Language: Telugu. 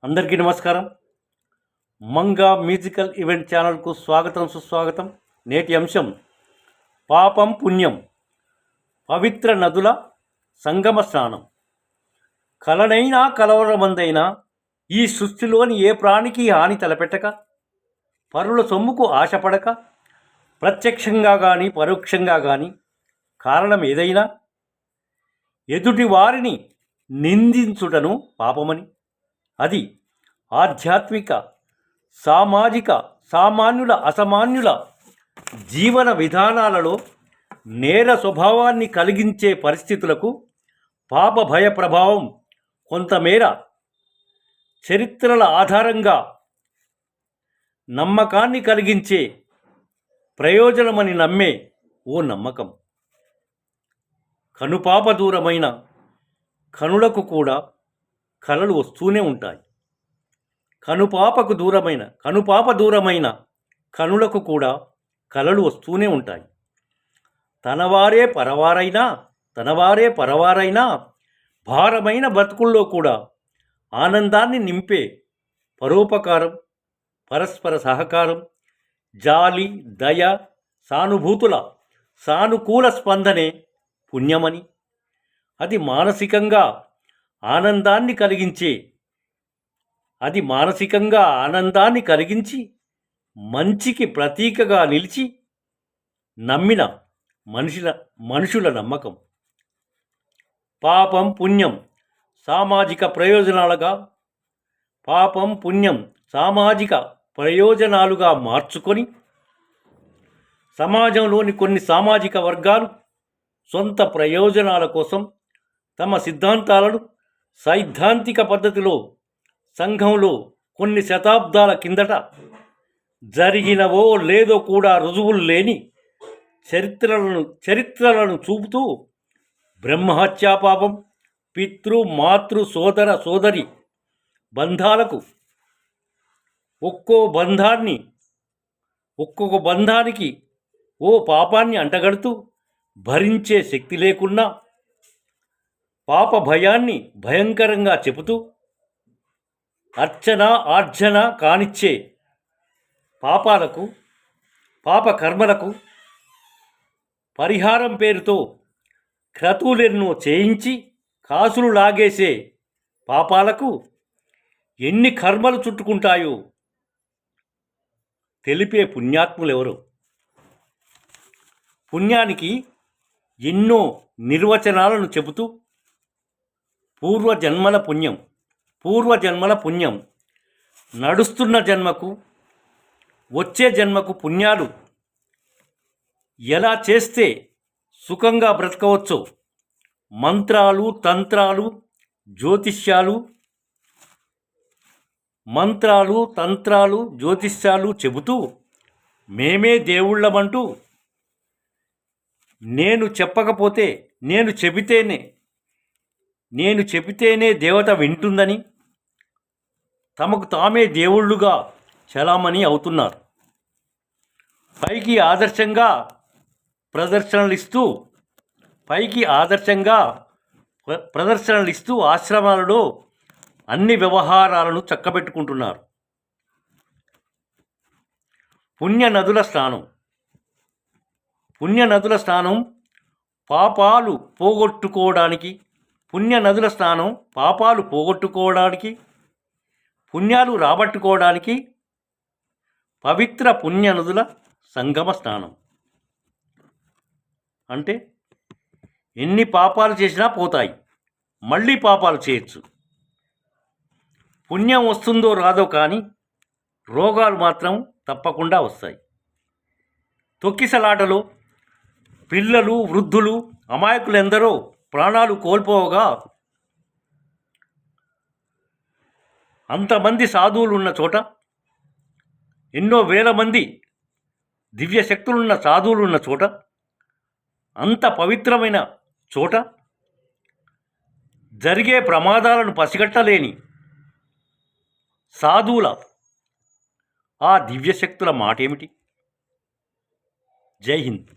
అందరికీ నమస్కారం. మంగా మ్యూజికల్ ఈవెంట్ ఛానల్కు స్వాగతం సుస్వాగతం. నేటి అంశం పాపం పుణ్యం, పవిత్ర నదుల సంగమ స్నానం. కలనైనా కలవరమందైనా ఈ సృష్టిలోని ఏ ప్రాణికి హాని తలపెట్టక, పరుల సొమ్ముకు ఆశపడక, ప్రత్యక్షంగా కానీ పరోక్షంగా కానీ కారణం ఏదైనా ఎదుటి వారిని నిందించుటను పాపమని, అది ఆధ్యాత్మిక, సామాజిక, సామాన్యుల అసామాన్యుల జీవన విధానాలలో నేర స్వభావాన్ని కలిగించే పరిస్థితులకు పాప భయ ప్రభావం కొంతమేర చరిత్రల ఆధారంగా నమ్మకాన్ని కలిగించే ప్రయోజనమని నమ్మే ఓ నమ్మకం. కనుపాప దూరమైన కనులకు కూడా కలలు వస్తూనే ఉంటాయి. కనుపాప దూరమైన కనులకు కూడా కలలు వస్తూనే ఉంటాయి. తనవారే పరవారైనా భారమైన బ్రతుకుల్లో కూడా ఆనందాన్ని నింపే పరోపకారం, పరస్పర సహకారం, జాలి, దయ, సానుభూతుల సానుకూల స్పందనే పుణ్యమని, అది మానసికంగా ఆనందాన్ని కలిగించి మంచికి ప్రతీకగా నిలిచి నమ్మిన మనుషుల నమ్మకం. పాపం పుణ్యం సామాజిక ప్రయోజనాలుగా మార్చుకొని సమాజంలోని కొన్ని సామాజిక వర్గాలు సొంత ప్రయోజనాల కోసం తమ సిద్ధాంతాలను సైద్ధాంతిక పద్ధతిలో సంఘంలో కొన్ని శతాబ్దాల కిందట జరిగినవో లేదో కూడా రుజువులు లేని చరిత్రలను చూపుతూ బ్రహ్మహత్యా పాపం, పితృ మాతృ సోదర సోదరి బంధాలకు ఒక్కొక్క బంధానికి ఓ పాపాన్ని అంటగడుతూ భరించే శక్తి లేకున్నా పాప భయాన్ని భయంకరంగా చెబుతూ ఆర్జన కానిచ్చే పాప కర్మలకు పరిహారం పేరుతో క్రతువులెన్నో చేయించి కాసులు లాగేసే పాపాలకు ఎన్ని కర్మలు చుట్టుకుంటాయో తెలిపే పుణ్యాత్ములెవరు? పుణ్యానికి ఎన్నో నిర్వచనాలను చెబుతూ పూర్వజన్మల పుణ్యం, నడుస్తున్న జన్మకు, వచ్చే జన్మకు పుణ్యాలు ఎలా చేస్తే సుఖంగా బ్రతకవచ్చో మంత్రాలు, తంత్రాలు, జ్యోతిష్యాలు చెబుతూ మేమే దేవుళ్ళమంటూ నేను చెబితేనే దేవత వింటుందని తమకు తామే దేవుళ్ళుగా చలామణి అవుతున్నారు. పైకి ఆదర్శంగా ప్రదర్శనలిస్తూ ఆశ్రమాలలో అన్ని వ్యవహారాలను చక్కబెట్టుకుంటున్నారు. పుణ్యనదుల స్నానం పాపాలు పోగొట్టుకోవడానికి, పుణ్యాలు రాబట్టుకోవడానికి పవిత్ర పుణ్యనదుల సంగమ స్నానం. అంటే ఎన్ని పాపాలు చేసినా పోతాయి, మళ్ళీ పాపాలు చేయొచ్చు. పుణ్యం వస్తుందో రాదో కానీ రోగాలు మాత్రం తప్పకుండా వస్తాయి. తొక్కిసలాటలో పిల్లలు, వృద్ధులు, అమాయకులెందరో ప్రాణాలు కోల్పోగా అంతమంది సాధువులు ఉన్న చోట, ఎన్నో వేల మంది దివ్యశక్తులున్న సాధువులున్న చోట, అంత పవిత్రమైన చోట జరిగే ప్రమాదాలను పసిగట్టలేని సాధువుల ఆ దివ్యశక్తుల మాటేమిటి? జై హింద్.